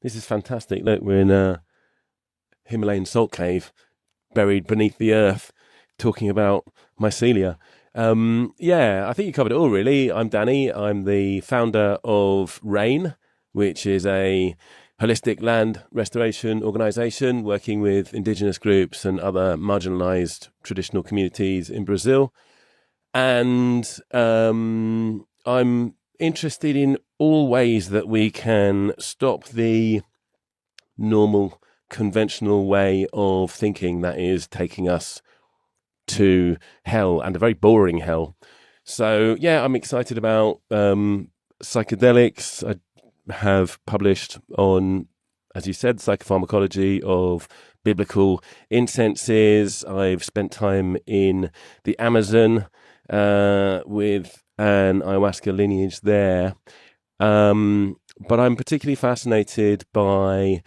This is fantastic. Look, we're in a Himalayan salt cave buried beneath the earth talking about mycelia. I think you covered it all, really. I'm Danny. I'm the founder of RAIN, which is a holistic land restoration organisation working with indigenous groups and other marginalised traditional communities in Brazil. And I'm interested in all ways that we can stop the normal, conventional way of thinking that is taking us to hell, and a very boring hell. So, yeah, I'm excited about psychedelics. I have published on, as you said, psychopharmacology of biblical incenses. I've spent time in the Amazon with an ayahuasca lineage there. But I'm particularly fascinated by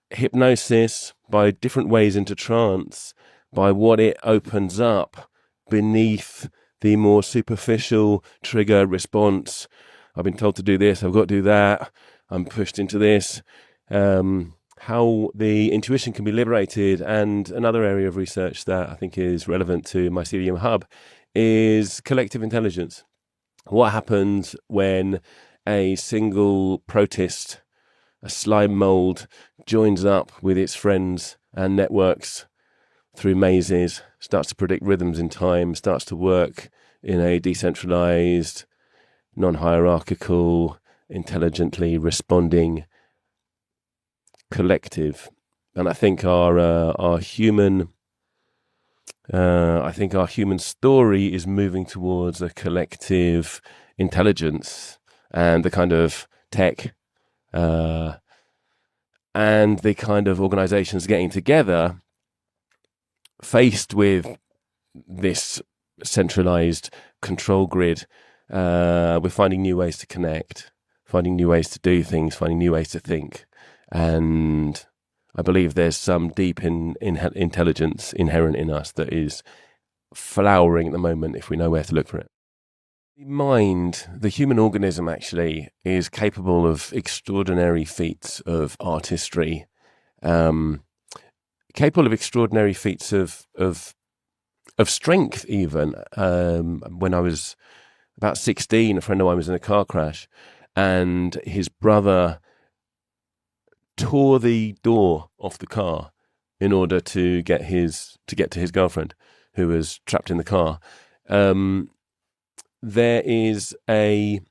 hypnosis, by different ways into trance, by what it opens up beneath the more superficial trigger response. I've been told to do this, I've got to do that, I'm pushed into this. How the intuition can be liberated. And another area of research that I think is relevant to Mycelium Hub is collective intelligence. What happens when a single protist, a slime mold, joins up with its friends and networks through mazes, starts to predict rhythms in time, starts to work in a decentralized, non-hierarchical, intelligently responding collective. And I think our human story is moving towards a collective intelligence, and the kind of tech and the kind of organizations getting together faced with this centralized control grid. We're finding new ways to connect, finding new ways to do things, finding new ways to think. And I believe there's some deep intelligence inherent in us that is flowering at the moment if we know where to look for it. The mind, the human organism, actually is capable of extraordinary feats of artistry, capable of extraordinary feats of strength even. When I was about 16, a friend of mine was in a car crash, and his brother tore the door off the car in order to get to his girlfriend, who was trapped in the car. There is a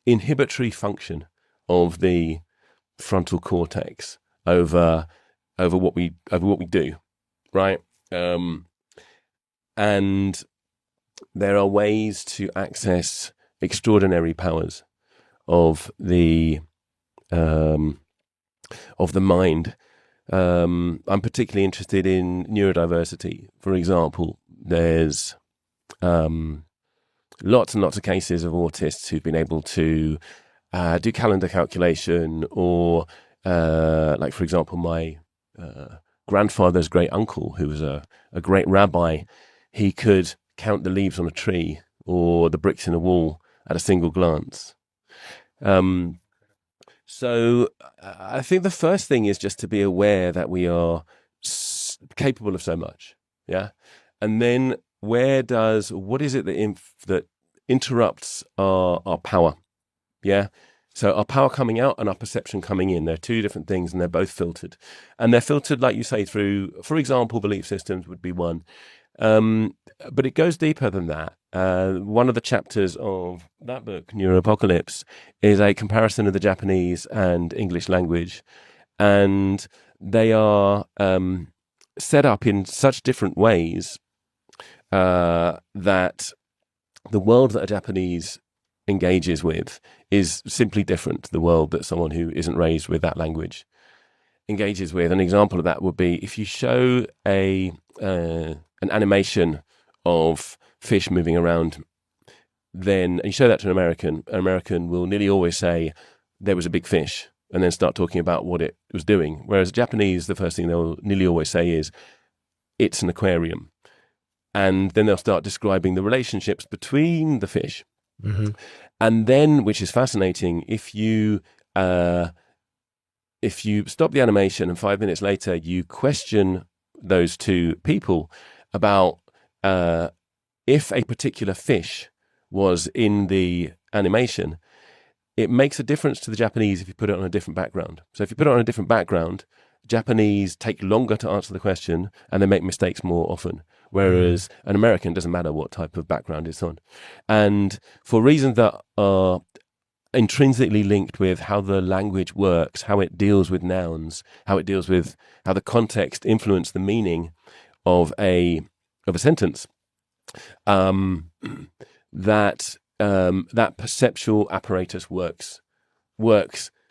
inhibitory function of the frontal cortex over what we do, right? And there are ways to access extraordinary powers of the mind. I'm particularly interested in neurodiversity. For example, there's lots and lots of cases of autists who've been able to do calendar calculation, or like, for example, my grandfather's great uncle, who was a great rabbi, he could count the leaves on a tree or the bricks in a wall at a single glance. So I think the first thing is just to be aware that we are capable of so much, yeah? And then what is it that interrupts our power, yeah? So our power coming out and our perception coming in, they're two different things, and they're both filtered. And they're filtered, like you say, through, for example, belief systems would be one. But it goes deeper than that. One of the chapters of that book, Neuroapocalypse, is a comparison of the Japanese and English language. And they are set up in such different ways that the world that a Japanese engages with is simply different to the world that someone who isn't raised with that language engages with. An example of that would be if you show an animation of fish moving around, then you show that to an American will nearly always say there was a big fish, and then start talking about what it was doing. Whereas Japanese, the first thing they'll nearly always say is, it's an aquarium. And then they'll start describing the relationships between the fish. Mm-hmm. And then, which is fascinating, if you if you stop the animation and 5 minutes later you question those two people about if a particular fish was in the animation, it makes a difference to the Japanese if you put it on a different background. So if you put it on a different background, Japanese take longer to answer the question and they make mistakes more often. Whereas an American, doesn't matter what type of background it's on. And for reasons that are intrinsically linked with how the language works, how it deals with nouns, how it deals with how the context influences the meaning of a sentence, that perceptual apparatus works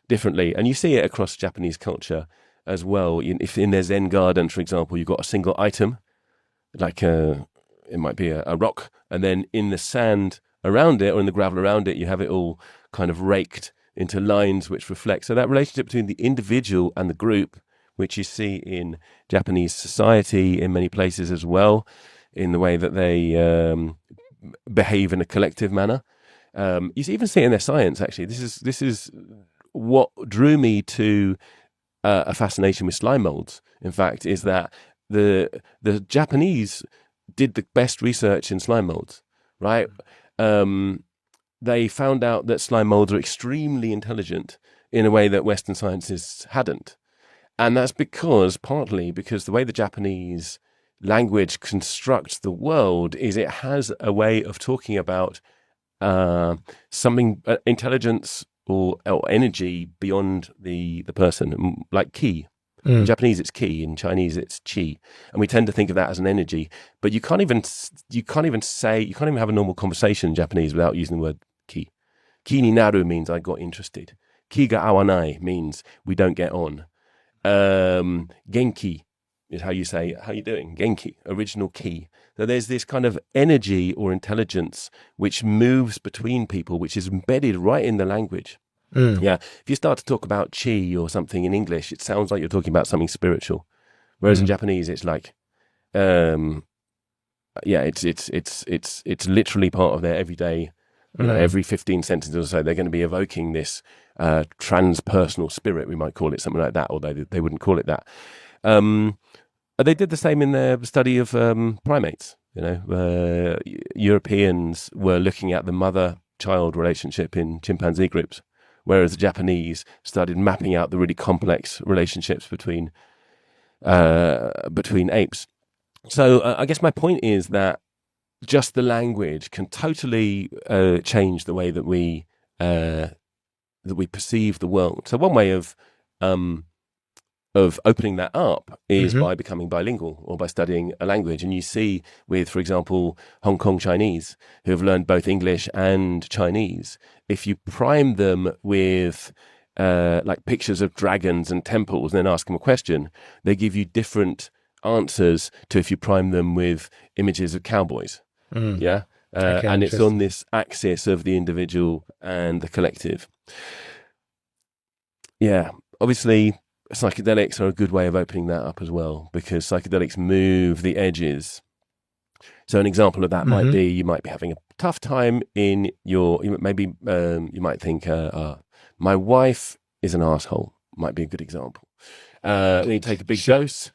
differently, and you see it across Japanese culture as well. If in their Zen garden, for example, you've got a single item, like it might be a rock, and then in the sand around it or in the gravel around it, you have it all kind of raked into lines which reflect. So that relationship between the individual and the group, which you see in Japanese society in many places as well, in the way that they behave in a collective manner. You even see it in their science, actually. This is what drew me to a fascination with slime molds, in fact, is that the Japanese did the best research in slime molds, right? They found out that slime molds are extremely intelligent in a way that Western sciences hadn't. And that's partly because the way the Japanese language constructs the world is it has a way of talking about something, intelligence or energy beyond the person, like ki. In Japanese it's ki, in Chinese it's chi, and we tend to think of that as an energy. But you can't even have a normal conversation in Japanese without using the word ki. Ki ni naru means I got interested. Ki ga awanai means we don't get on. Genki is how you say, how you doing? Genki, original ki. So there's this kind of energy or intelligence which moves between people, which is embedded right in the language. Yeah. If you start to talk about chi or something in English, it sounds like you're talking about something spiritual. Whereas in Japanese, it's like, it's literally part of their everyday, every 15 sentences or so, they're going to be evoking this transpersonal spirit, we might call it something like that, although they wouldn't call it that. They did the same in their study of primates. Europeans were looking at the mother-child relationship in chimpanzee groups, whereas the Japanese started mapping out the really complex relationships between apes. So I guess my point is that just the language can totally change the way that we perceive the world. So one way of opening that up is by becoming bilingual or by studying a language. And you see with, for example, Hong Kong Chinese, who have learned both English and Chinese, if you prime them with like pictures of dragons and temples and then ask them a question, they give you different answers to if you prime them with images of cowboys. Yeah. Okay, and it's on this axis of the individual and the collective. Yeah. Obviously, psychedelics are a good way of opening that up as well, because psychedelics move the edges. So an example of that might be, you might be having a tough time in you might think, my wife is an asshole, might be a good example. Then you take a big dose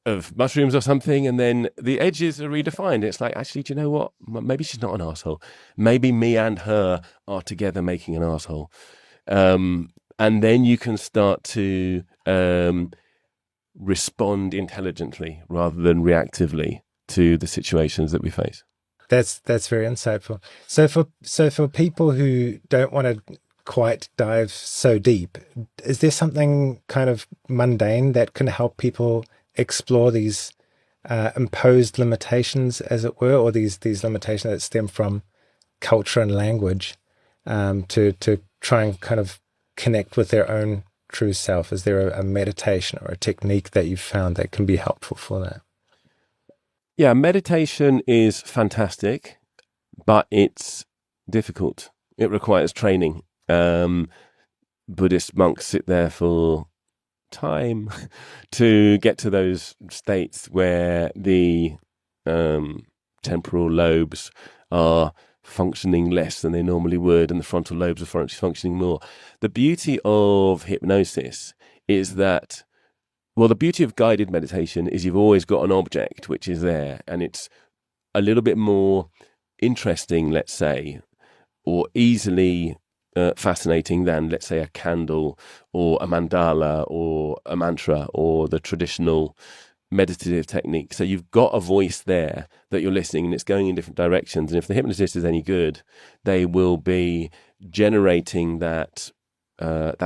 of mushrooms or something, and then the edges are redefined. It's like, actually, do you know what? Maybe she's not an asshole. Maybe me and her are together making an asshole. And then you can start to respond intelligently rather than reactively to the situations that we face. That's very insightful. So for people who don't want to quite dive so deep, is there something kind of mundane that can help people explore these imposed limitations, as it were, or these limitations that stem from culture and language, to try and kind of connect with their own true self? Is there a meditation or a technique that you've found that can be helpful for that? Yeah, meditation is fantastic, but it's difficult. It requires training. Buddhist monks sit there for time to get to those states where the temporal lobes are functioning less than they normally would, and the frontal lobes are functioning more. The beauty of hypnosis is that, well, the beauty of guided meditation is you've always got an object which is there, and it's a little bit more interesting, let's say, or easily fascinating than, let's say, a candle or a mandala or a mantra or the traditional meditative technique. So you've got a voice there that you're listening, and it's going in different directions. And if the hypnotist is any good, they will be generating that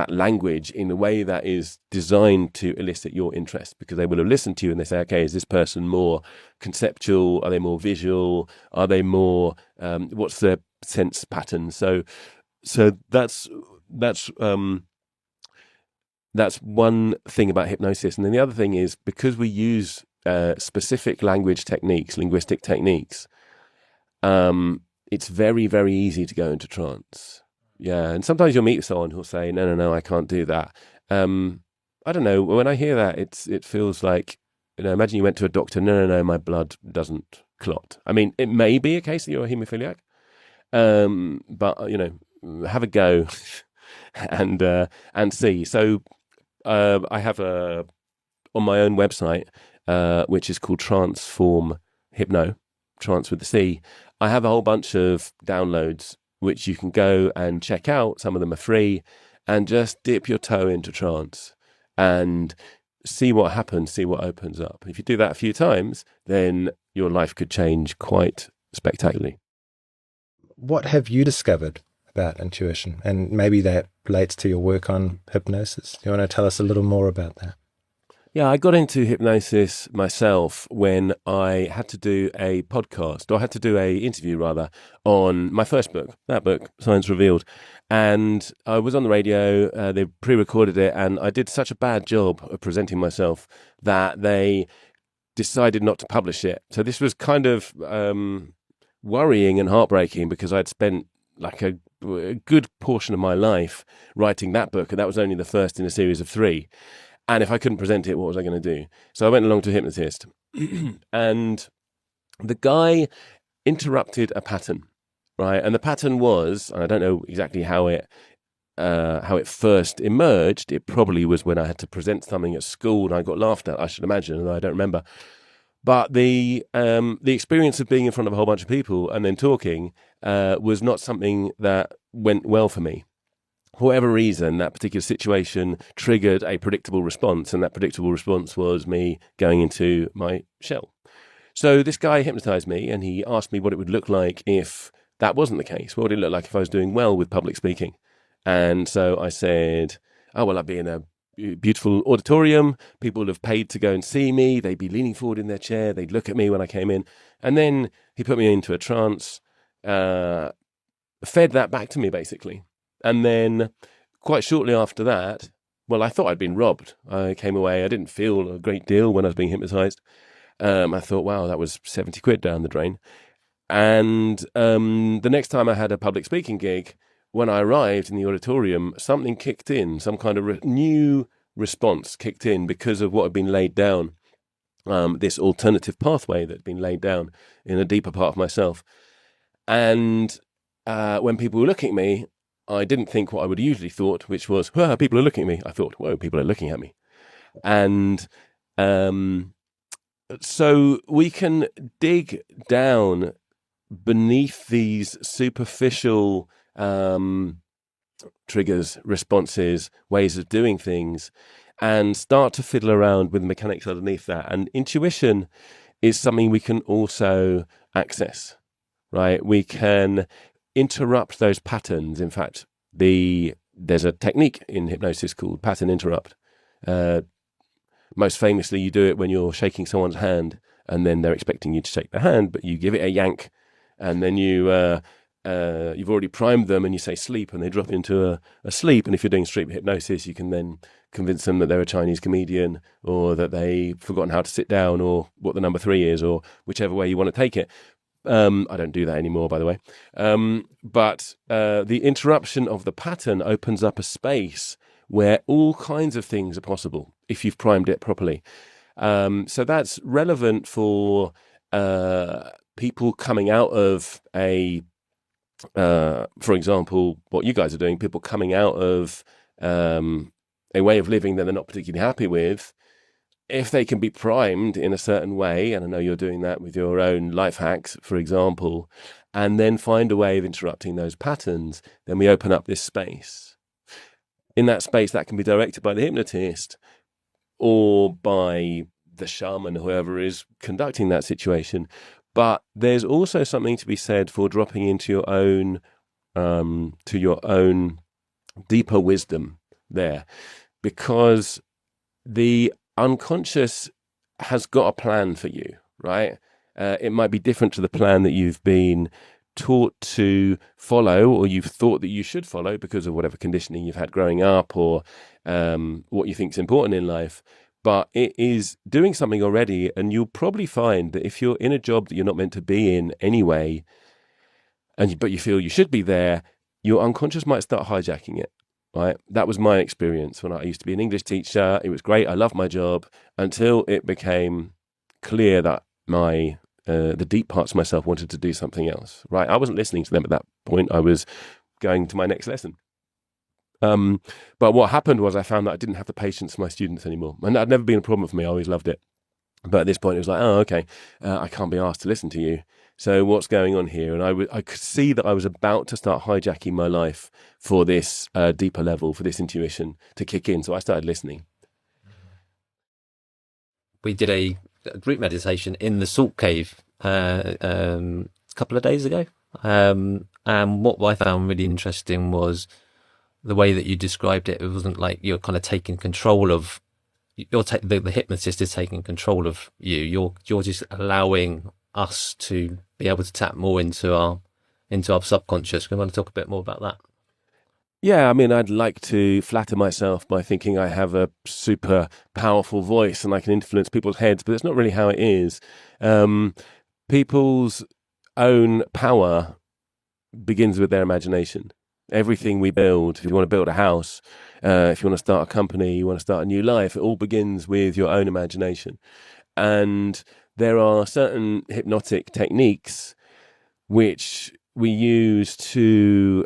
language in a way that is designed to elicit your interest, because they will have listened to you and they say, okay, is this person more conceptual? Are they more visual? Are they more, what's their sense pattern? So that's one thing about hypnosis. And then the other thing is, because we use specific language techniques, linguistic techniques, it's very, very easy to go into trance. Yeah, and sometimes you'll meet someone who'll say, no, I can't do that. I don't know, when I hear that, it feels like, imagine you went to a doctor, no, my blood doesn't clot. I mean, it may be a case that you're a haemophiliac, but, have a go and see. So I have on my own website, which is called Transform Hypno, trance with the C, I have a whole bunch of downloads which you can go and check out. Some of them are free, and just dip your toe into trance and see what happens, see what opens up. If you do that a few times, then your life could change quite spectacularly. What have you discovered about intuition? And maybe that relates to your work on hypnosis. Do you want to tell us a little more about that? Yeah, I got into hypnosis myself when I had to do a podcast, or I had to do a interview rather, on my first book, that book, Science Revealed. And I was on the radio, they pre-recorded it, and I did such a bad job of presenting myself that they decided not to publish it. So this was kind of worrying and heartbreaking, because I'd spent like a good portion of my life writing that book, and that was only the first in a series of 3. And if I couldn't present it, what was I going to do? So I went along to a hypnotist, and the guy interrupted a pattern, right? And the pattern was, and I don't know exactly how it first emerged. It probably was when I had to present something at school and I got laughed at, I should imagine, and I don't remember. But the experience of being in front of a whole bunch of people and then talking was not something that went well for me. For whatever reason, that particular situation triggered a predictable response, and that predictable response was me going into my shell. So this guy hypnotized me, and he asked me what it would look like if that wasn't the case. What would it look like if I was doing well with public speaking? And so I said, oh, well, I'd be in a beautiful auditorium. People would have paid to go and see me. They'd be leaning forward in their chair. They'd look at me when I came in. And then he put me into a trance, fed that back to me, basically. And then quite shortly after that, well, I thought I'd been robbed. I came away. I didn't feel a great deal when I was being hypnotized. I thought, wow, that was 70 quid down the drain. And the next time I had a public speaking gig, when I arrived in the auditorium, something kicked in, some kind of new response kicked in because of what had been laid down, this alternative pathway that had been laid down in a deeper part of myself. And when people were looking at me, I didn't think what I would have usually thought, which was, whoa, people are looking at me. I thought, whoa, people are looking at me. And so we can dig down beneath these superficial triggers, responses, ways of doing things, and start to fiddle around with the mechanics underneath that. And intuition is something we can also access, right? We can interrupt those patterns. In fact, there's a technique in hypnosis called pattern interrupt. Most famously, you do it when you're shaking someone's hand, and then they're expecting you to shake their hand, but you give it a yank, and then you've already primed them, and you say sleep, and they drop into a sleep. And if you're doing sleep hypnosis, you can then convince them that they're a Chinese comedian, or that they've forgotten how to sit down, or what the number 3 is, or whichever way you want to take it. I don't do that anymore, by the way. But the interruption of the pattern opens up a space where all kinds of things are possible if you've primed it properly. So that's relevant for people coming out of a for example, what you guys are doing, people coming out of a way of living that they're not particularly happy with, if they can be primed in a certain way, and I know you're doing that with your own life hacks, for example, and then find a way of interrupting those patterns, then we open up this space. In that space, that can be directed by the hypnotist or by the shaman, whoever is conducting that situation. But there's also something to be said for dropping into your own, to your own deeper wisdom there, because the unconscious has got a plan for you, right? It might be different to the plan that you've been taught to follow, or you've thought that you should follow because of whatever conditioning you've had growing up, or what you think is important in life. But it is doing something already, and you'll probably find that if you're in a job that you're not meant to be in anyway, but you feel you should be there, your unconscious might start hijacking it. Right, that was my experience when I used to be an English teacher. It was great. I loved my job until it became clear that the deep parts of myself wanted to do something else. Right, I wasn't listening to them at that point. I was going to my next lesson. But what happened was I found that I didn't have the patience for my students anymore, and that had never been a problem for me. I always loved it. But at this point, it was like, oh, okay, I can't be asked to listen to you. So what's going on here? And I could see that I was about to start hijacking my life for this deeper level, for this intuition to kick in. So I started listening. We did a group meditation in the salt cave a couple of days ago. And what I found really interesting was the way that you described it. It wasn't like you're kind of taking control of, the hypnotist is taking control of you. You're just allowing us to be able to tap more into our subconscious. We want to talk a bit more about that. Yeah, I mean, I'd like to flatter myself by thinking I have a super powerful voice and I can influence people's heads, but it's not really how it is. People's own power begins with their imagination. Everything we build, if you want to build a house, if you want to start a company, you want to start a new life, it all begins with your own imagination. And there are certain hypnotic techniques which we use to,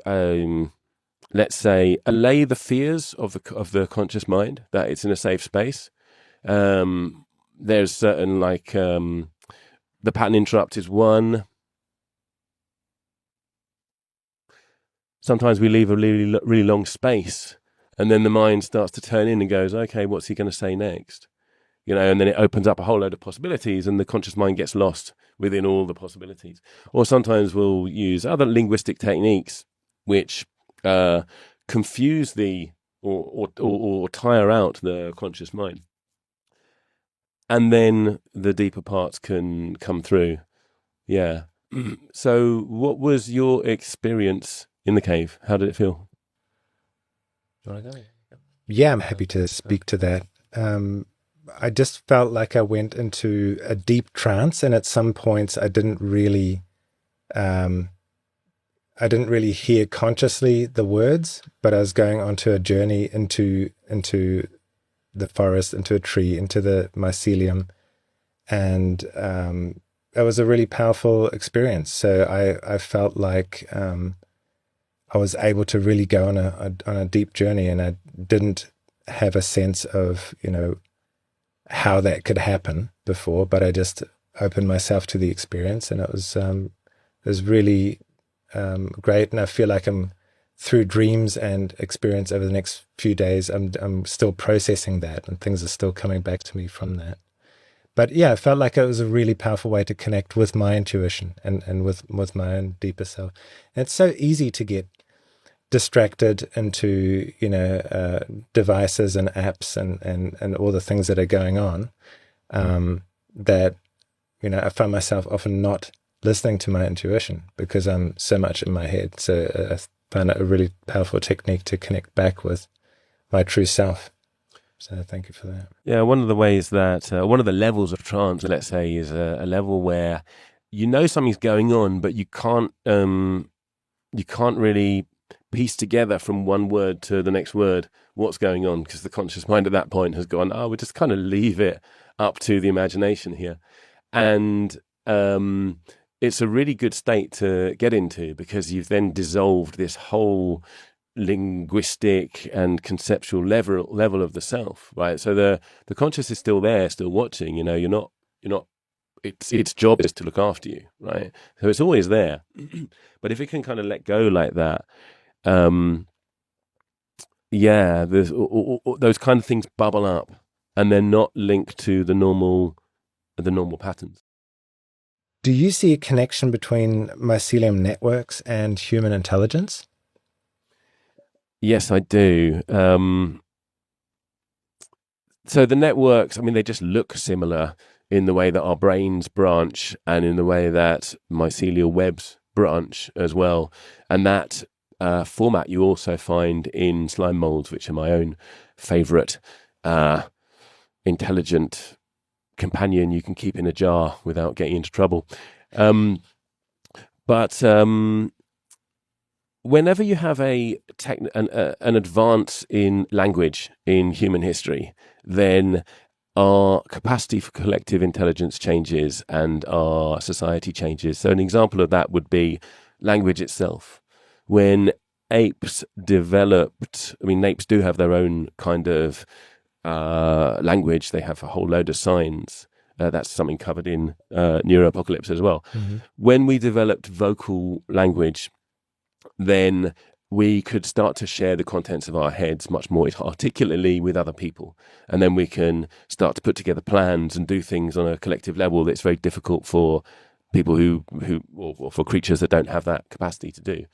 let's say, allay the fears of the conscious mind, that it's in a safe space. There's certain, like, the pattern interrupt is one. Sometimes we leave a really, really long space, and then the mind starts to turn in and goes, okay, what's he going to say next? You know, and then it opens up a whole load of possibilities, and the conscious mind gets lost within all the possibilities. Or sometimes we'll use other linguistic techniques which confuse or tire out the conscious mind. And then the deeper parts can come through. Yeah. So what was your experience in the cave? How did it feel? Do you want to go? Yeah, I'm happy to speak to that. I just felt like I went into a deep trance, and at some points I didn't really hear consciously the words, but I was going onto a journey into the forest, into a tree, into the mycelium, and it was a really powerful experience. So I felt like I was able to really go on a deep journey, and I didn't have a sense of, how that could happen before, but I just opened myself to the experience, and it was really great. And I feel like I'm through dreams and experience over the next few days. I'm still processing that, and things are still coming back to me from that. But yeah, I felt like it was a really powerful way to connect with my intuition and with my own deeper self. And it's so easy to get distracted into devices and apps and all the things that are going on, that I find myself often not listening to my intuition because I'm so much in my head. So I find it a really powerful technique to connect back with my true self. So thank you for that. Yeah, one of the ways that one of the levels of trance, let's say, is a level where something's going on, but you can't really piece together from one word to the next word what's going on, because the conscious mind at that point has gone, we'll just kind of leave it up to the imagination here. And it's a really good state to get into, because you've then dissolved this whole linguistic and conceptual level of the self, right? So the conscious is still there, still watching. You're not. Its job is to look after you, right? So it's always there. But if it can kind of let go like that, there's those kind of things bubble up, and they're not linked to the normal patterns. Do you see a connection between mycelium networks and human intelligence? Yes, I do. So the networks, I mean, they just look similar in the way that our brains branch, and in the way that mycelial webs branch as well. And that format you also find in slime molds, which are my own favorite intelligent companion you can keep in a jar without getting into trouble. But whenever you have an advance in language in human history, then our capacity for collective intelligence changes and our society changes. So an example of that would be language itself. When apes developed, I mean, apes do have their own kind of language. They have a whole load of signs. That's something covered in Neuroapocalypse as well. Mm-hmm. When we developed vocal language, then we could start to share the contents of our heads much more articulately with other people. And then we can start to put together plans and do things on a collective level that's very difficult for people or for creatures that don't have that capacity to do.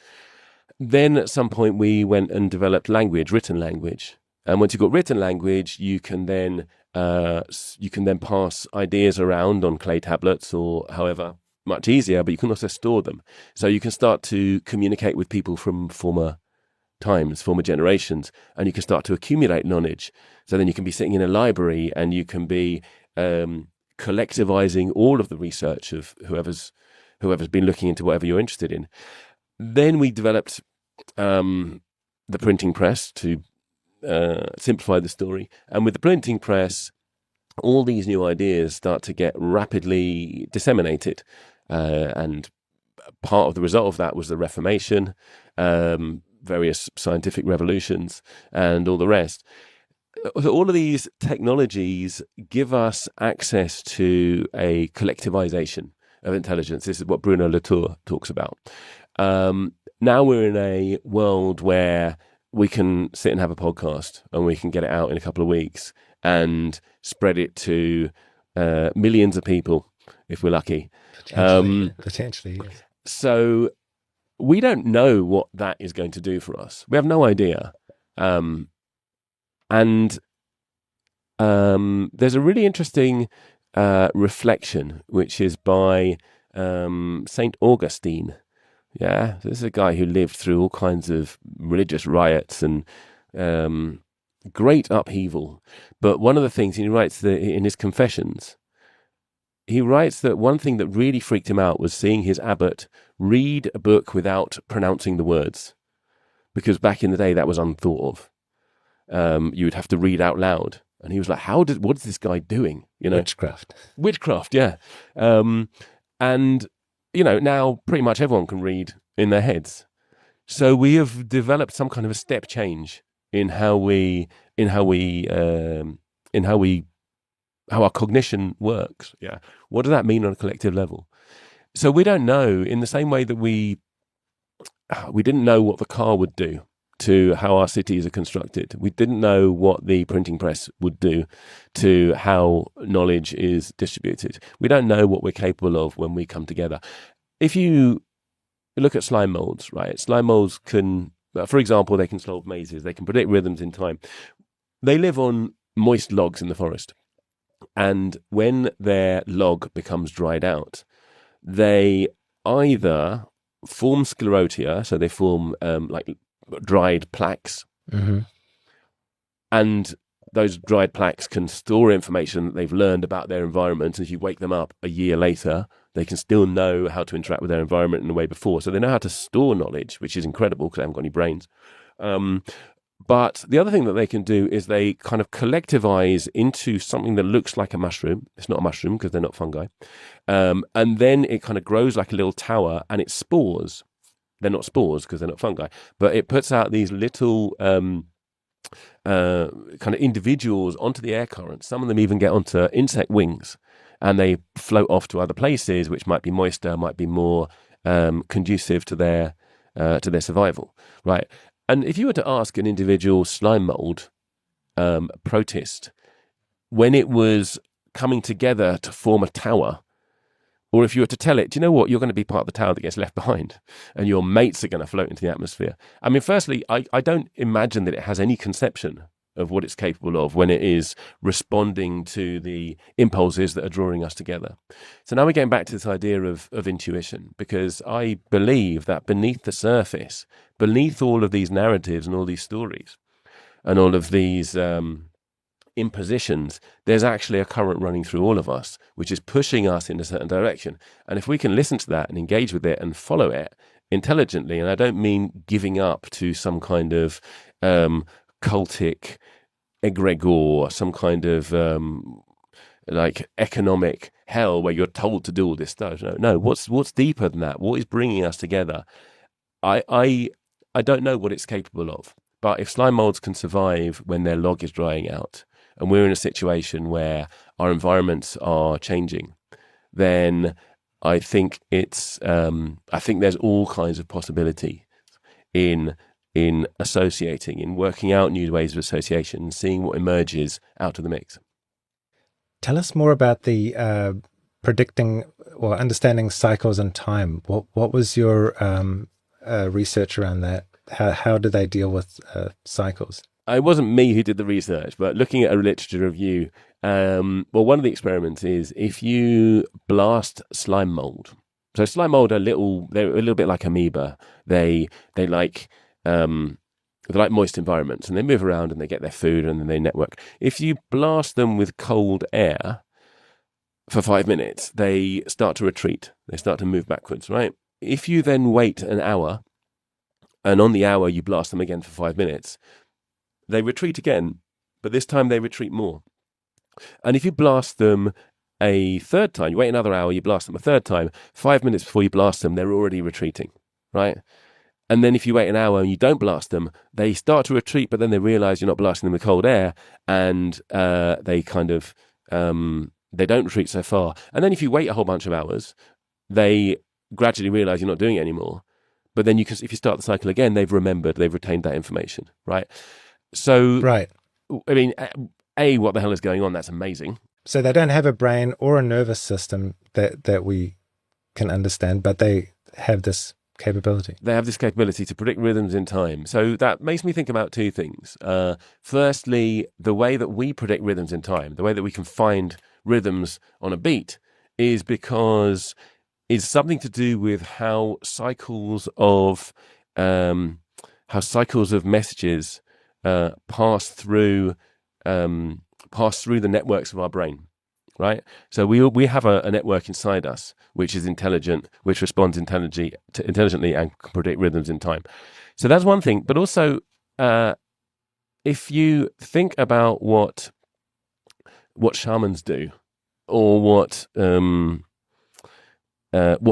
Then at some point we went and developed language, written language. And once you've got written language, you can then pass ideas around on clay tablets or however, much easier, but you can also store them. So you can start to communicate with people from former times, former generations, and you can start to accumulate knowledge. So then you can be sitting in a library and you can be collectivizing all of the research of whoever's been looking into whatever you're interested in. Then we developed the printing press to simplify the story. And with the printing press, all these new ideas start to get rapidly disseminated. And part of the result of that was the Reformation, various scientific revolutions, and all the rest. So all of these technologies give us access to a collectivization of intelligence. This is what Bruno Latour talks about. Now we're in a world where we can sit and have a podcast, and we can get it out in a couple of weeks and spread it to millions of people if we're lucky. Potentially, yes. So we don't know what that is going to do for us. We have no idea. And there's a really interesting reflection, which is by Saint Augustine. Yeah, this is a guy who lived through all kinds of religious riots and great upheaval. But one of the things he writes in his Confessions, he writes that one thing that really freaked him out was seeing his abbot read a book without pronouncing the words, because back in the day that was unthought of. You would have to read out loud, and he was like, what is this guy doing? Witchcraft, yeah. And now pretty much everyone can read in their heads. So we have developed some kind of a step change in how our cognition works. Yeah. What does that mean on a collective level? So we don't know, in the same way that we didn't know what the car would do to how our cities are constructed. We didn't know what the printing press would do to how knowledge is distributed. We don't know what we're capable of when we come together. If you look at slime molds, right? Slime molds can, for example, they can solve mazes. They can predict rhythms in time. They live on moist logs in the forest. And when their log becomes dried out, they either form sclerotia, so they form like dried plaques, mm-hmm. and those dried plaques can store information that they've learned about their environment. As you wake them up a year later, they can still know how to interact with their environment in the way before. So they know how to store knowledge, which is incredible because they haven't got any brains. But the other thing that they can do is they kind of collectivize into something that looks like a mushroom. It's not a mushroom because they're not fungi. And then it kind of grows like a little tower, and it spores. They're not spores because they're not fungi, but it puts out these little kind of individuals onto the air current. Some of them even get onto insect wings, and they float off to other places, which might be moister, might be more conducive to their survival, right? And if you were to ask an individual slime mold protist when it was coming together to form a tower, or if you were to tell it, do you know what, you're going to be part of the tower that gets left behind and your mates are going to float into the atmosphere. I mean, firstly, I don't imagine that it has any conception of what it's capable of when it is responding to the impulses that are drawing us together. So now we're getting back to this idea of intuition, because I believe that beneath the surface, beneath all of these narratives and all these stories and all of these impositions, there's actually a current running through all of us, which is pushing us in a certain direction. And if we can listen to that and engage with it and follow it intelligently, and I don't mean giving up to some kind of cultic egregore, some kind of like economic hell where you're told to do all this stuff. No, what's deeper than that? What is bringing us together? I don't know what it's capable of. But if slime molds can survive when their log is drying out, and we're in a situation where our environments are changing, then I think it's I think there's all kinds of possibility in associating, in working out new ways of association, and seeing what emerges out of the mix. Tell us more about the predicting or understanding cycles and time. What was your research around that? How do they deal with cycles? It wasn't me who did the research, but looking at a literature review, well, one of the experiments is if you blast slime mold. So slime mold they're a little bit like amoeba. They like moist environments, and they move around and they get their food and then they network. If you blast them with cold air for 5 minutes, they start to retreat. They start to move backwards, right? If you then wait an hour, and on the hour you blast them again for 5 minutes, they retreat again, but this time they retreat more. And if you blast them a third time, you wait another hour, you blast them a third time, 5 minutes before you blast them, they're already retreating, right? And then if you wait an hour and you don't blast them, they start to retreat, but then they realize you're not blasting them with cold air, and they kind of, they don't retreat so far. And then if you wait a whole bunch of hours, they gradually realize you're not doing it anymore. But then if you start the cycle again, they've retained that information, right? So, right. I mean, what the hell is going on? That's amazing. So they don't have a brain or a nervous system that we can understand, but they have this capability. They have this capability to predict rhythms in time. So that makes me think about two things. Firstly, the way that we predict rhythms in time, the way that we can find rhythms on a beat, is because it's something to do with how cycles of messages pass through the networks of our brain, right? So we have a network inside us which is intelligent, which responds intelligently and can predict rhythms in time. So that's one thing. But also, if you think about what shamans do, or what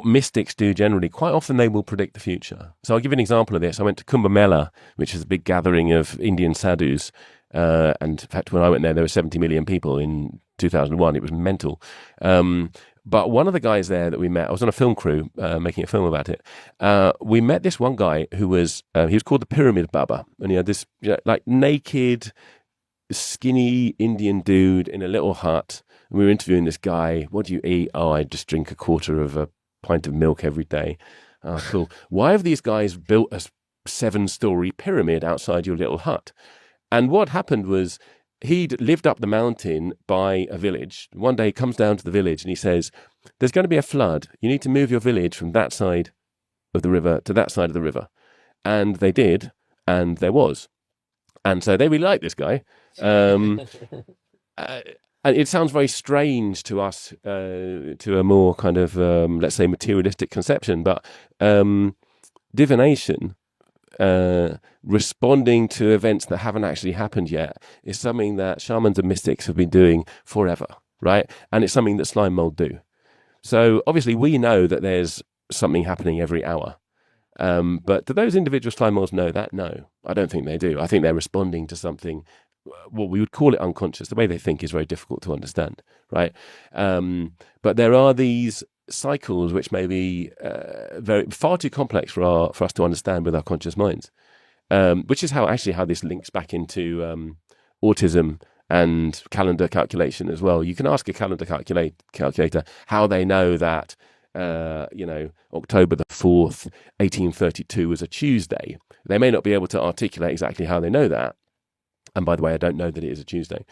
mystics do generally, quite often they will predict the future. So I'll give you an example of this. I went to Kumbh Mela, which is a big gathering of Indian sadhus. And in fact, when I went there were 70 million people in 2001. It was mental. But one of the guys there that we met, I was on a film crew making a film about it. We met this one guy who was called the Pyramid Baba. And he had this like naked, skinny Indian dude in a little hut. And we were interviewing this guy. What do you eat? Oh, I just drink a quarter of a pint of milk every day. Oh, cool. Why have these guys built a 7-story pyramid outside your little hut? And what happened was he'd lived up the mountain by a village. One day he comes down to the village and he says, there's going to be a flood. You need to move your village from that side of the river to that side of the river. And they did, and there was. And so they really liked this guy. And it sounds very strange to us, to a more kind of, let's say, materialistic conception, but divination responding to events that haven't actually happened yet is something that shamans and mystics have been doing forever, right? And it's something that slime mold do. So obviously we know that there's something happening every hour. But do those individual slime molds know that? No, I don't think they do. I think they're responding to something, what we would call it unconscious. The way they think is very difficult to understand, right? But there are these cycles which may be far too complex for us to understand with our conscious minds, which is how this links back into autism and calendar calculation as well. You can ask a calendar calculator how they know that October the 4th, 1832 was a Tuesday. They may not be able to articulate exactly how they know that. And by the way, I don't know that it is a Tuesday.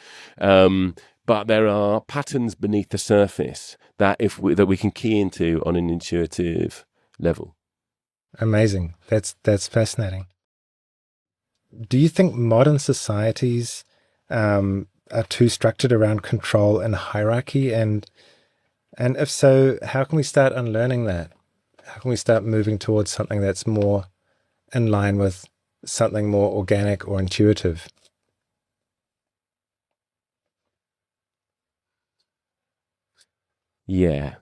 But there are patterns beneath the surface that we can key into on an intuitive level. Amazing. That's fascinating. Do you think modern societies are too structured around control and hierarchy? And if so, how can we start unlearning that? How can we start moving towards something that's more in line with something more organic or intuitive? Yeah.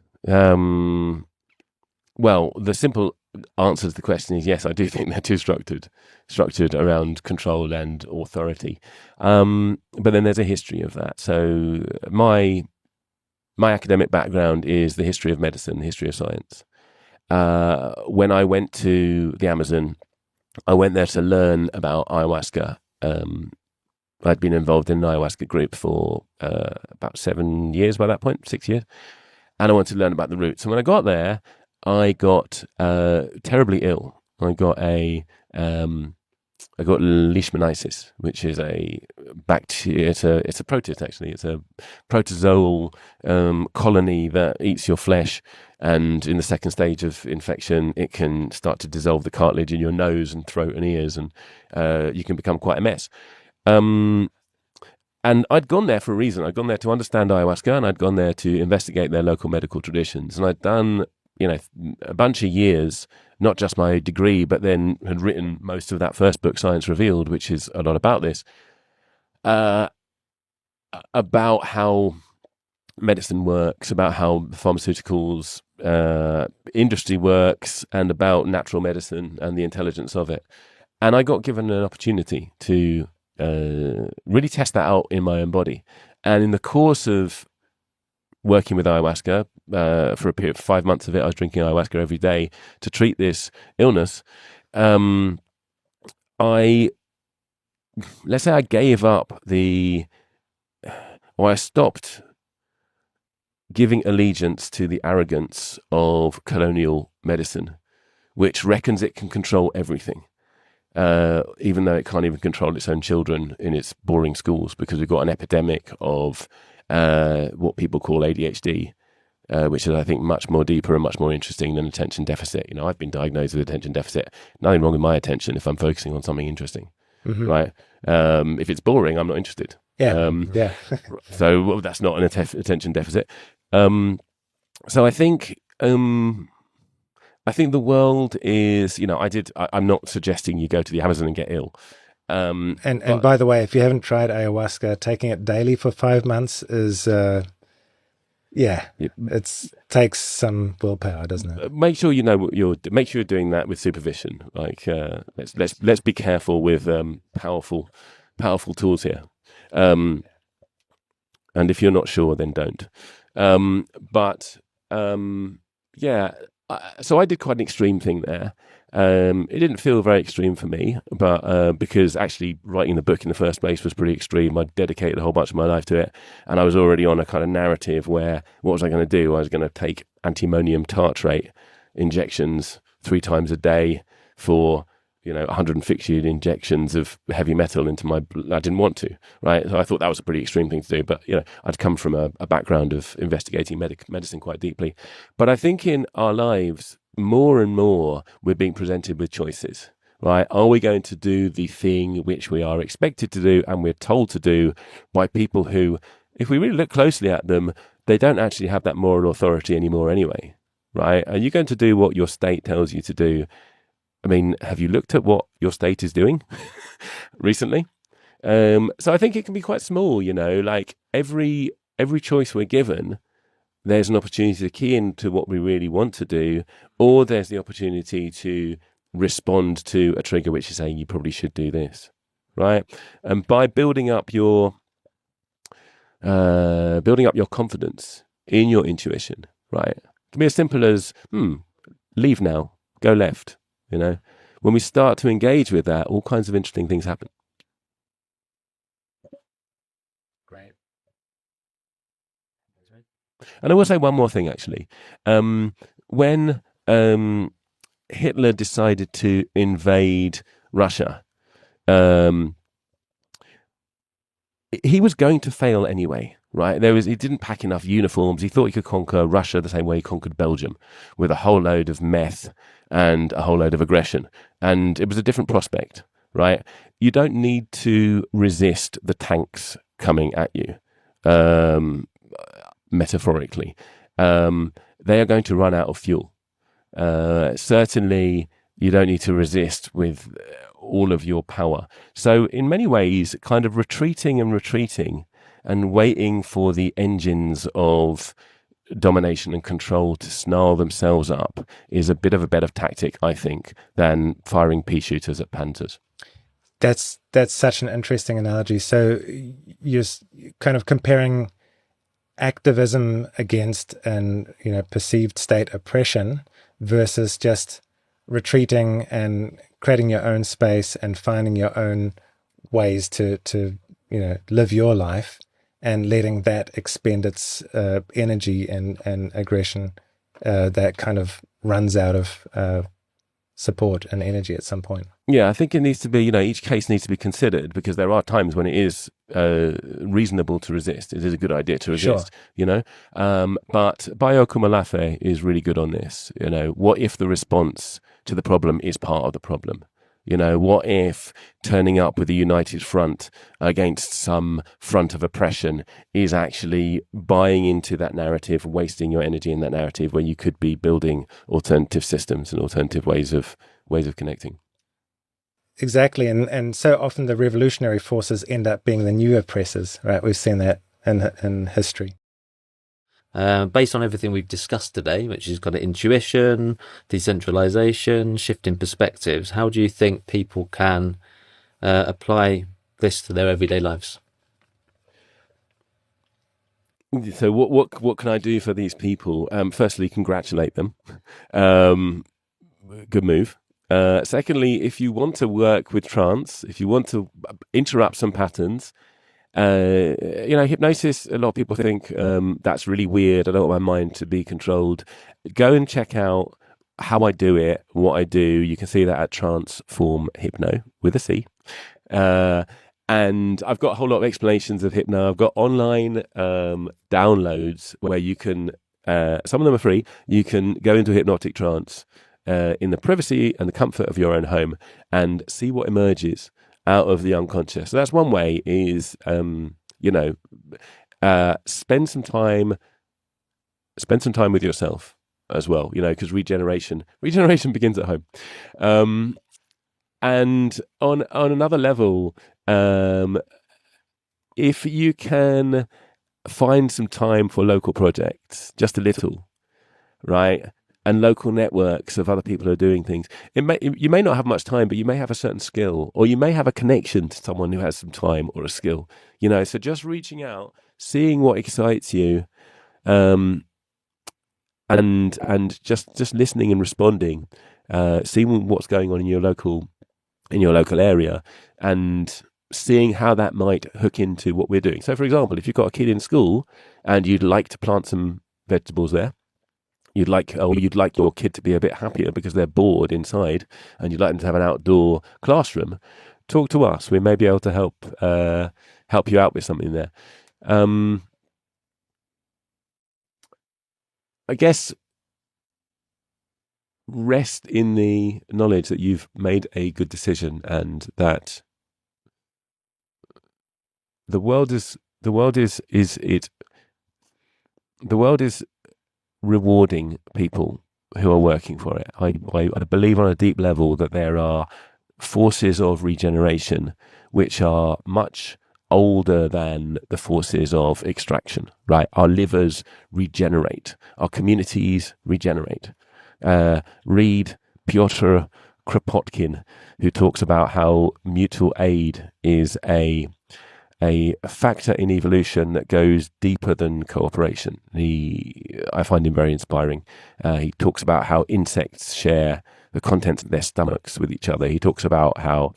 Well, the simple answer to the question is yes, I do think they're too structured around control and authority. But then there's a history of that. So my academic background is the history of medicine, the history of science. When I went to the Amazon, I went there to learn about ayahuasca. I'd been involved in an ayahuasca group for about 7 years by that point, 6 years. And I wanted to learn about the roots. And when I got there, I got terribly ill. I got leishmaniasis, which is a bacteria. It's a protist, actually. It's a protozoal colony that eats your flesh. And in the second stage of infection, it can start to dissolve the cartilage in your nose and throat and ears, and you can become quite a mess. And I'd gone there for a reason. I'd gone there to understand ayahuasca, and I'd gone there to investigate their local medical traditions. And I'd done, a bunch of years, not just my degree, but then had written most of that first book, Science Revealed, which is a lot about this, about how medicine works, about how the pharmaceuticals industry works, and about natural medicine and the intelligence of it. And I got given an opportunity to really test that out in my own body. And in the course of working with ayahuasca, for a period of 5 months of it, I was drinking ayahuasca every day to treat this illness. I gave up I stopped giving allegiance to the arrogance of colonial medicine, which reckons it can control everything. Even though it can't even control its own children in its boring schools, because we've got an epidemic of what people call ADHD, which is, I think, much more deeper and much more interesting than attention deficit. I've been diagnosed with attention deficit. Nothing wrong with my attention if I'm focusing on something interesting, right? If it's boring, I'm not interested. Yeah. So that's not an attention deficit. So I think the world is, I'm not suggesting you go to the Amazon and get ill. And by the way, if you haven't tried ayahuasca, taking it daily for 5 months is, it takes some willpower, doesn't it? Make sure you know what make sure you're doing that with supervision. Like, let's be careful with powerful tools here. And if you're not sure, then don't. So I did quite an extreme thing there. It didn't feel very extreme for me, but because actually writing the book in the first place was pretty extreme. I dedicated a whole bunch of my life to it, and I was already on a kind of narrative where, what was I going to do? I was going to take antimonium tartrate injections 3 times a day for 150 injections of heavy metal into my blood. I didn't want to, right? So I thought that was a pretty extreme thing to do, but I'd come from a background of investigating medicine quite deeply. But I think in our lives, more and more, we're being presented with choices, right? Are we going to do the thing which we are expected to do and we're told to do by people who, if we really look closely at them, they don't actually have that moral authority anymore anyway, right? Are you going to do what your state tells you to do? I mean, have you looked at what your state is doing recently? So I think it can be quite small, like every choice we're given, there's an opportunity to key into what we really want to do, or there's the opportunity to respond to a trigger which is saying you probably should do this, right? And by building up your confidence in your intuition, right? It can be as simple as leave now, go left. When we start to engage with that, all kinds of interesting things happen. Great. And I will say one more thing, actually. When Hitler decided to invade Russia, he was going to fail anyway, right? He didn't pack enough uniforms. He thought he could conquer Russia the same way he conquered Belgium, with a whole load of meth and a whole load of aggression. And it was a different prospect, right? You don't need to resist the tanks coming at you, metaphorically. They are going to run out of fuel. Certainly, you don't need to resist with all of your power. So in many ways, kind of retreating and waiting for the engines of domination and control to snarl themselves up is a bit of a better tactic, I think, than firing pea shooters at panthers. That's such an interesting analogy. So you're kind of comparing activism against an perceived state oppression versus just retreating and creating your own space and finding your own ways to live your life, and letting that expend its energy and aggression that kind of runs out of support and energy at some point. Yeah, I think it needs to be, each case needs to be considered, because there are times when it is reasonable to resist. It is a good idea to resist, Sure. But Bayo Kumalafe is really good on this. What if the response to the problem is part of the problem? What if turning up with a united front against some front of oppression is actually buying into that narrative, wasting your energy in that narrative, where you could be building alternative systems and alternative ways of connecting? Exactly. And so often the revolutionary forces end up being the new oppressors, right? We've seen that in history. Based on everything we've discussed today, which is kind of intuition, decentralization, shifting perspectives, how do you think people can apply this to their everyday lives? So what can I do for these people? Firstly, congratulate them. Good move. Secondly, if you want to work with trance, if you want to interrupt some patterns, hypnosis, a lot of people think that's really weird. I don't want my mind to be controlled. Go and check out how I do it, what I do. You can see that at Transform Hypno with a C. And I've got a whole lot of explanations of hypno. I've got online downloads where you can, some of them are free. You can go into a hypnotic trance in the privacy and the comfort of your own home and see what emerges out of the unconscious. So that's one way, is spend some time with yourself as well, because regeneration begins at home. And on another level, if you can find some time for local projects, just a little, right? And local networks of other people who are doing things. You may not have much time, but you may have a certain skill, or you may have a connection to someone who has some time or a skill. So just reaching out, seeing what excites you, and just listening and responding, seeing what's going on in your local area, and seeing how that might hook into what we're doing. So, for example, if you've got a kid in school and you'd like to plant some vegetables there, you'd like your kid to be a bit happier because they're bored inside, and you'd like them to have an outdoor classroom, talk to us. We may be able to help you out with something there. I guess rest in the knowledge that you've made a good decision, and that the world is rewarding people who are working for it. I believe on a deep level that there are forces of regeneration which are much older than the forces of extraction, right? Our livers regenerate, our communities regenerate. Read Pyotr Kropotkin, who talks about how mutual aid is a factor in evolution that goes deeper than cooperation. I find him very inspiring. He talks about how insects share the contents of their stomachs with each other. He talks about how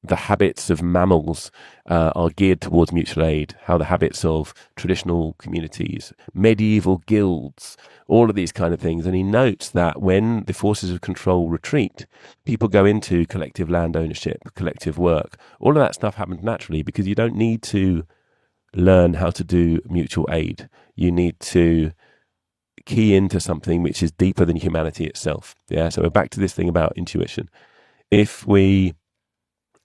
the habits of mammals are geared towards mutual aid, how the habits of traditional communities, medieval guilds, all of these kind of things. And he notes that when the forces of control retreat, people go into collective land ownership, collective work. All of that stuff happens naturally because you don't need to learn how to do mutual aid. You need to key into something which is deeper than humanity itself. Yeah. So we're back to this thing about intuition. If we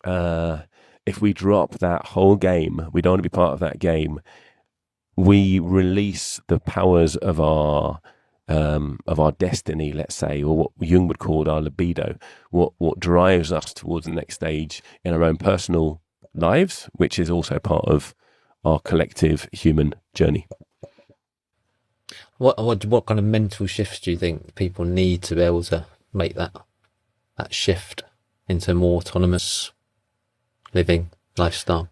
drop that whole game, we don't want to be part of that game. We release the powers of our destiny, let's say, or what Jung would call our libido, what drives us towards the next stage in our own personal lives, which is also part of our collective human journey. What kind of mental shifts do you think people need to be able to make that shift into more autonomous living lifestyle?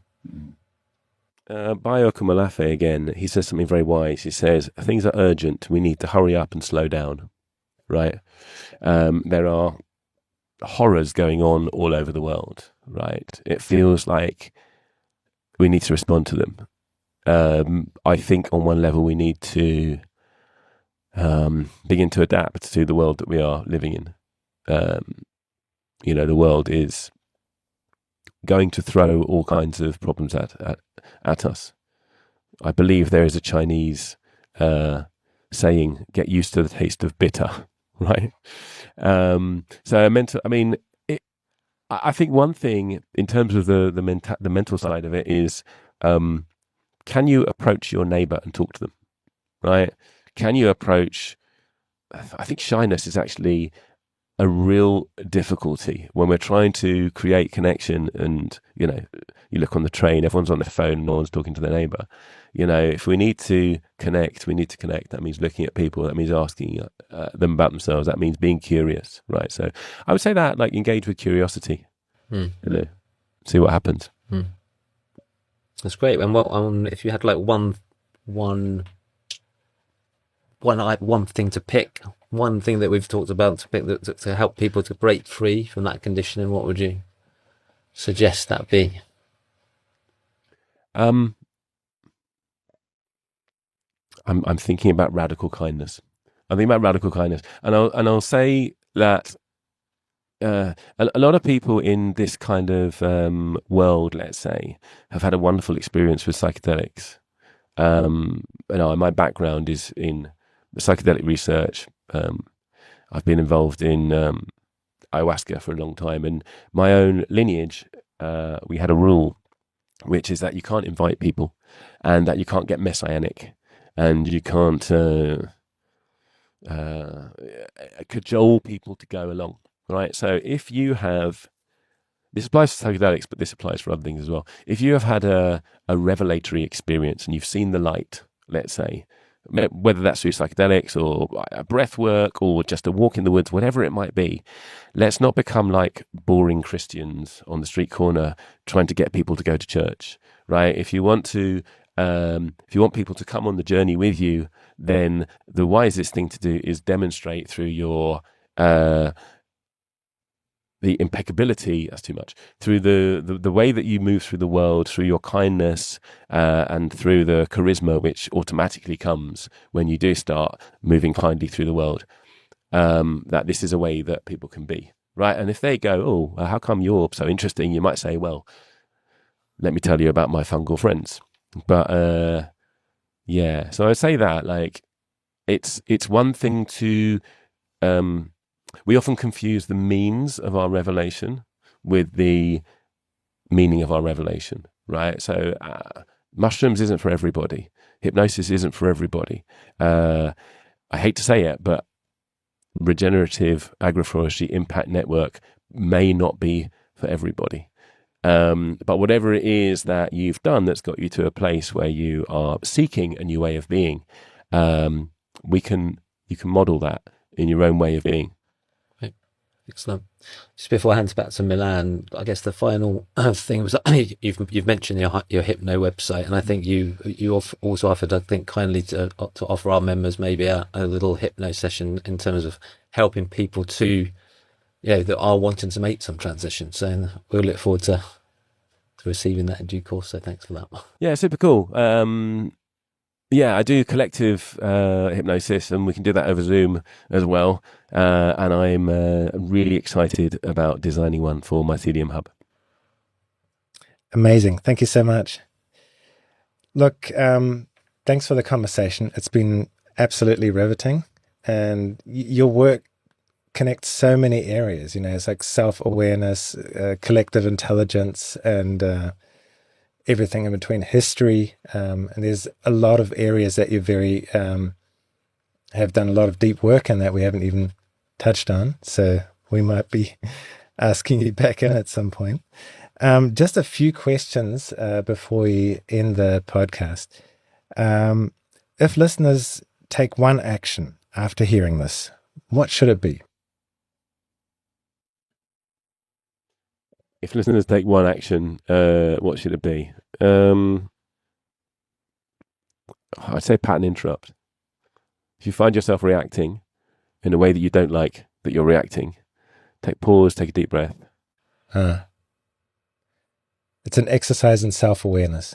Bayo Kumalafe again, he says something very wise. He says, things are urgent. We need to hurry up and slow down, right? There are horrors going on all over the world, right? It feels like we need to respond to them. I think on one level we need to begin to adapt to the world that we are living in. The world is going to throw all kinds of problems at us. I believe there is a Chinese saying, "Get used to the taste of bitter," right? I think one thing in terms of the mental side of it is, can you approach your neighbor and talk to them, right? Can you approach? I think shyness is actually a real difficulty when we're trying to create connection, and you look on the train, everyone's on their phone, no one's talking to their neighbor. If we need to connect, we need to connect. That means looking at people, that means asking them about themselves, that means being curious, right? So I would say that, like, engage with curiosity. See what happens. That's great. And if you had like one thing to pick, one thing that we've talked about to pick to help people to break free from that conditioning, what would you suggest that be? I'm thinking about radical kindness. And I'll say that a lot of people in this kind of world, let's say, have had a wonderful experience with psychedelics. My background is in psychedelic research. I've been involved in ayahuasca for a long time, and my own lineage, we had a rule, which is that you can't invite people, and that you can't get messianic, and you can't cajole people to go along, right? So if you have, this applies to psychedelics, but this applies for other things as well. If you have had a revelatory experience and you've seen the light, let's say, whether that's through psychedelics or breath work or just a walk in the woods, whatever it might be, let's not become like boring Christians on the street corner trying to get people to go to church, right? If you want people to come on the journey with you, then the wisest thing to do is demonstrate through your the impeccability, that's too much, through the way that you move through the world, through your kindness, and through the charisma which automatically comes when you do start moving kindly through the world, that this is a way that people can be, right? And if they go, oh, how come you're so interesting? You might say, well, let me tell you about my fungal friends. But so I say that, like, it's one thing to we often confuse the means of our revelation with the meaning of our revelation, right? So mushrooms isn't for everybody. Hypnosis isn't for everybody. I hate to say it, but regenerative agroforestry impact network may not be for everybody. But whatever it is that you've done that's got you to a place where you are seeking a new way of being, you can model that in your own way of being. Excellent. Just before I hand it back to Milan, I guess the final thing was you've mentioned your Hypno website, and I think you also offered, I think, kindly to offer our members maybe a little Hypno session in terms of helping people to, that are wanting to make some transition. So we'll look forward to receiving that in due course. So thanks for that. Yeah, super cool. I do collective hypnosis, and we can do that over Zoom as well. And I'm really excited about designing one for Mycelium Hub. Amazing. Thank you so much. Look, thanks for the conversation. It's been absolutely riveting. And your work connects so many areas. It's like self-awareness, collective intelligence, and everything in between, history, and there's a lot of areas that you have done a lot of deep work in that we haven't even touched on, so we might be asking you back in at some point. Just a few questions before we end the podcast. If listeners take one action after hearing this, what should it be? If listeners take one action, what should it be? I'd say pattern interrupt. If you find yourself reacting in a way that you don't like that you're reacting, pause, take a deep breath. It's an exercise in self-awareness.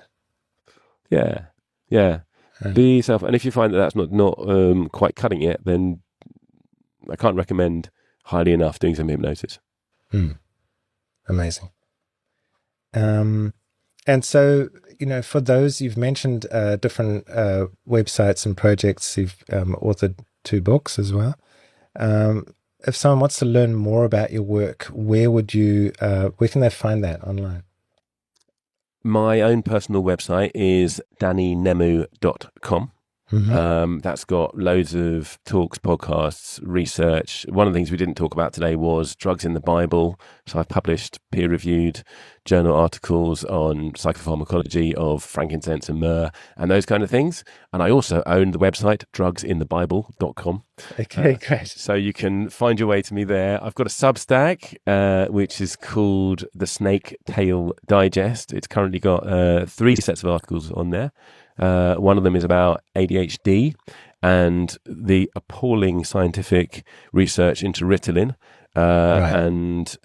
Yeah. Be yourself. And if you find that that's not quite cutting it, then I can't recommend highly enough doing some hypnosis. Amazing. And so, for those, you've mentioned different websites and projects. You've authored 2 books as well. If someone wants to learn more about your work, where can they find that online? My own personal website is dannynemu.com. That's got loads of talks, podcasts, research. One of the things we didn't talk about today was drugs in the Bible. So I've published peer-reviewed journal articles on psychopharmacology of frankincense and myrrh and those kind of things. And I also own the website drugsinthebible.com. Okay, great. So you can find your way to me there. I've got a Substack, which is called the Snake Tail Digest. It's currently got 3 sets of articles on there. One of them is about ADHD and the appalling scientific research into Ritalin, and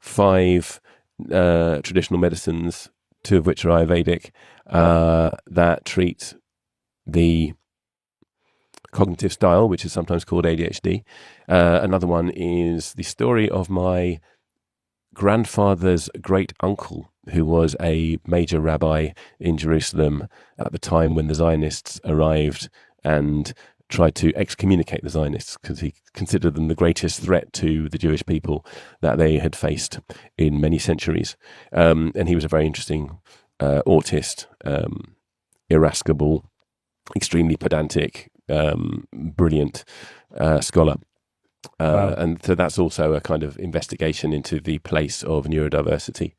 5 traditional medicines, 2 of which are Ayurvedic, that treat the cognitive style, which is sometimes called ADHD. Another one is the story of my grandfather's great uncle, who was a major rabbi in Jerusalem at the time when the Zionists arrived and tried to excommunicate the Zionists because he considered them the greatest threat to the Jewish people that they had faced in many centuries. And he was a very interesting autist, irascible, extremely pedantic, brilliant scholar. Wow. And so that's also a kind of investigation into the place of neurodiversity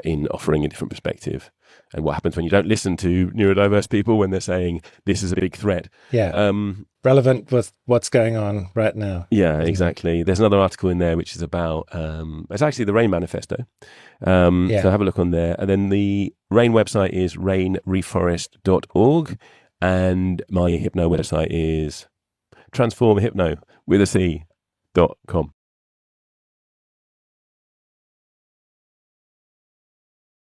in offering a different perspective, and what happens when you don't listen to neurodiverse people when they're saying this is a big threat. Yeah. Relevant with what's going on right now. Yeah, exactly. There's another article in there which is about, it's actually the RAIN manifesto. So have a look on there. And then the RAIN website is rainreforest.org, and my Hypno website is transformhypno.com.